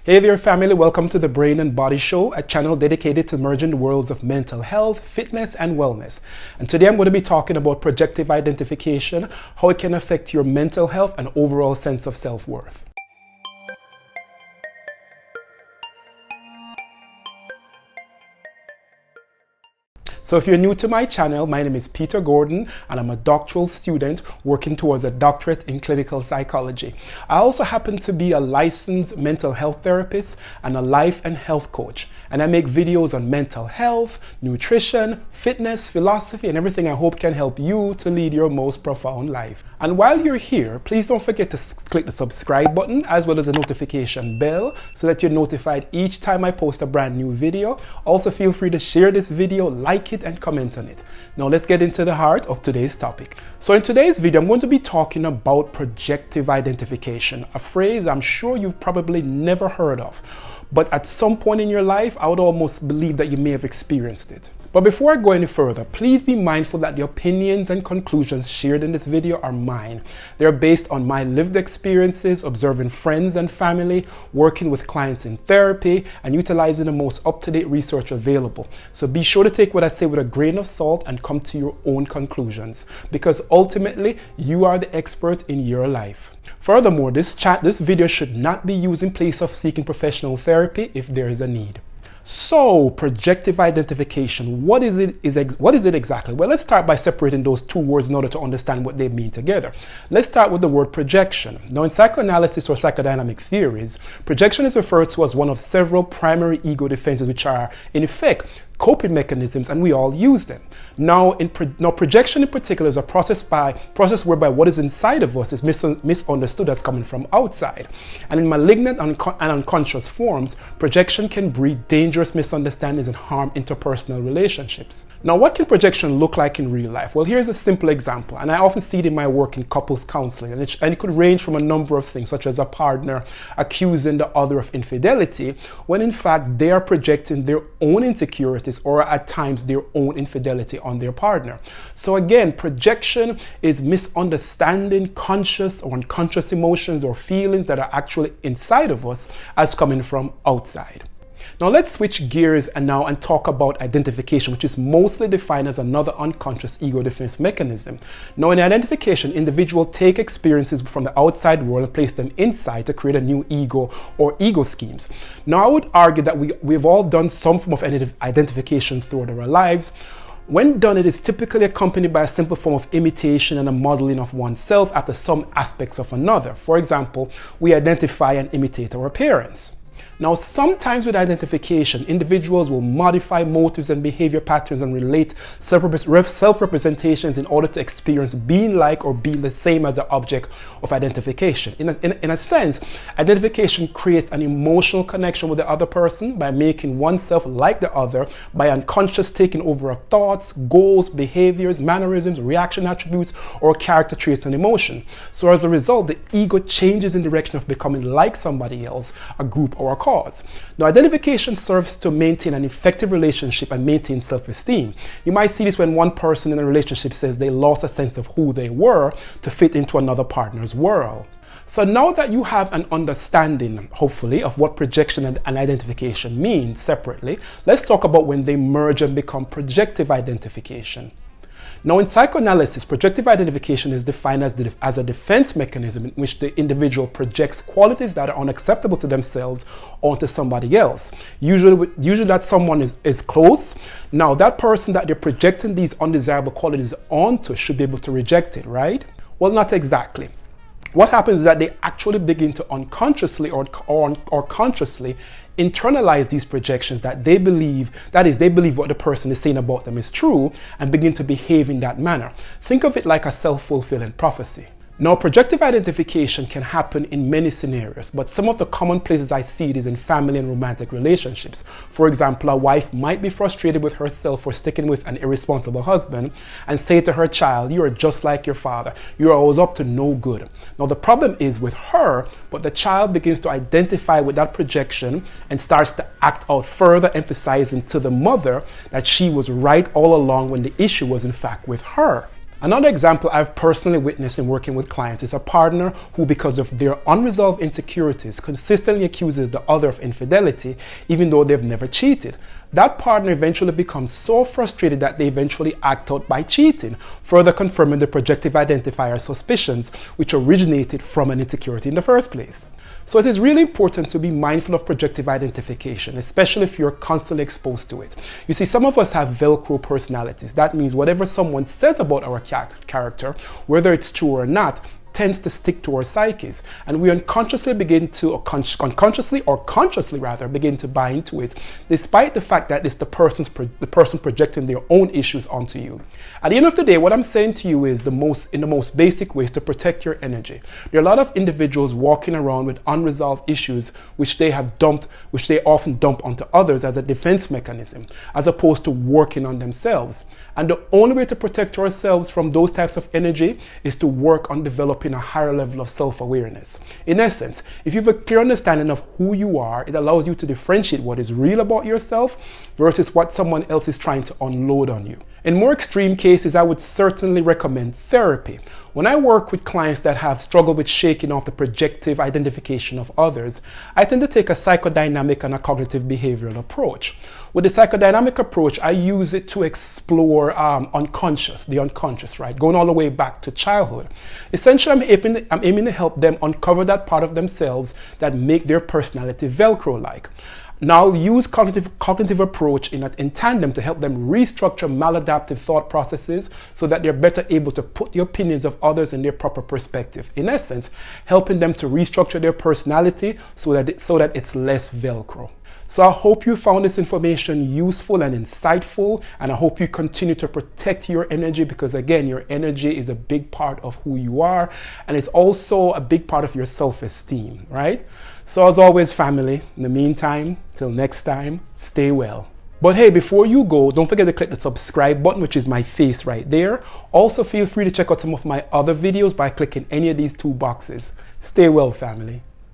Hey there family, welcome to the Brain and Body Show, a channel dedicated to merging the worlds of mental health, fitness and wellness. And today I'm going to be talking about projective identification, how it can affect your mental health and overall sense of self-worth. So if you're new to my channel, my name is Peter Gordon and I'm a doctoral student working towards a doctorate in clinical psychology. I also happen to be a licensed mental health therapist and a life and health coach. And I make videos on mental health, nutrition, fitness, philosophy, and everything I hope can help you to lead your most profound life. And while you're here, please don't forget to click the subscribe button as well as the notification bell so that you're notified each time I post a brand new video. Also feel free to share this video, like it, and comment on it. Now let's get into the heart of today's topic. So in today's video, I'm going to be talking about projective identification, a phrase I'm sure you've probably never heard of. But at some point in your life, I would almost believe that you may have experienced it. But before I go any further, please be mindful that the opinions and conclusions shared in this video are mine. They're based on my lived experiences, observing friends and family, working with clients in therapy, and utilizing the most up-to-date research available. So be sure to take what I say with a grain of salt and come to your own conclusions, because ultimately, you are the expert in your life. Furthermore, this video should not be used in place of seeking professional therapy if there is a need. So, projective identification, what is it exactly? Well, let's start by separating those two words in order to understand what they mean together. Let's start with the word projection. Now, in psychoanalysis or psychodynamic theories, projection is referred to as one of several primary ego defenses, which are, in effect, coping mechanisms, and we all use them. Now, projection in particular is a process whereby what is inside of us is misunderstood as coming from outside. And in malignant and unconscious forms, projection can breed dangerous misunderstandings and harm interpersonal relationships. Now, what can projection look like in real life? Well, here's a simple example, and I often see it in my work in couples counseling, and it could range from a number of things, such as a partner accusing the other of infidelity, when in fact they are projecting their own insecurities or at times their own infidelity on their partner. So again, projection is misunderstanding conscious or unconscious emotions or feelings that are actually inside of us as coming from outside. Now let's switch gears and talk about identification, which is mostly defined as another unconscious ego defense mechanism. Now in identification, individuals take experiences from the outside world and place them inside to create a new ego or ego schemes. Now I would argue that we've all done some form of identification throughout our lives. When done, it is typically accompanied by a simple form of imitation and a modeling of oneself after some aspects of another. For example, we identify and imitate our parents. Now, sometimes with identification, individuals will modify motives and behavior patterns and relate self-representations in order to experience being like or being the same as the object of identification. In a sense, identification creates an emotional connection with the other person by making oneself like the other, by unconscious taking over of thoughts, goals, behaviors, mannerisms, reaction attributes, or character traits and emotion. So as a result, the ego changes in the direction of becoming like somebody else, a group, or a cause. Now, identification serves to maintain an effective relationship and maintain self-esteem. You might see this when one person in a relationship says they lost a sense of who they were to fit into another partner's world. So now that you have an understanding, hopefully, of what projection and identification means separately, let's talk about when they merge and become projective identification. Now, in psychoanalysis, projective identification is defined as a defense mechanism in which the individual projects qualities that are unacceptable to themselves onto somebody else. Usually that someone is close. Now, that person that they're projecting these undesirable qualities onto should be able to reject it, right? Well, not exactly. What happens is that they actually begin to unconsciously or consciously internalize these projections that they believe what the person is saying about them is true and begin to behave in that manner. Think of it like a self-fulfilling prophecy. Now, projective identification can happen in many scenarios, but some of the common places I see it is in family and romantic relationships. For example, a wife might be frustrated with herself for sticking with an irresponsible husband and say to her child, "You are just like your father. You are always up to no good." Now, the problem is with her, but the child begins to identify with that projection and starts to act out further, emphasizing to the mother that she was right all along when the issue was in fact with her. Another example I've personally witnessed in working with clients is a partner who, because of their unresolved insecurities, consistently accuses the other of infidelity, even though they've never cheated. That partner eventually becomes so frustrated that they eventually act out by cheating, further confirming the projective identifier suspicions, which originated from an insecurity in the first place. So it is really important to be mindful of projective identification, especially if you're constantly exposed to it. You see, some of us have Velcro personalities. That means whatever someone says about our character, whether it's true or not, tends to stick to our psyches, and we unconsciously begin to, unconsciously or consciously rather, begin to buy into it, despite the fact that it's the person projecting their own issues onto you. At the end of the day, what I'm saying to you is in the most basic ways to protect your energy. There are a lot of individuals walking around with unresolved issues which they often dump onto others as a defense mechanism, as opposed to working on themselves. And the only way to protect ourselves from those types of energy is to work on developing a higher level of self-awareness. In essence, if you have a clear understanding of who you are, it allows you to differentiate what is real about yourself versus what someone else is trying to unload on you. In more extreme cases, I would certainly recommend therapy. When I work with clients that have struggled with shaking off the projective identification of others, I tend to take a psychodynamic and a cognitive behavioral approach. With the psychodynamic approach, I use it to explore the unconscious, right? Going all the way back to childhood. Essentially, I'm aiming to help them uncover that part of themselves that make their personality Velcro-like. Now I'll use cognitive approach in tandem to help them restructure maladaptive thought processes so that they're better able to put the opinions of others in their proper perspective. In essence, helping them to restructure their personality so that it's less Velcro. So I hope you found this information useful and insightful, and I hope you continue to protect your energy, because again, your energy is a big part of who you are, and it's also a big part of your self-esteem, right? So as always, family, in the meantime, till next time, stay well. But hey, before you go, don't forget to click the subscribe button, which is my face right there. Also, feel free to check out some of my other videos by clicking any of these two boxes. Stay well, family.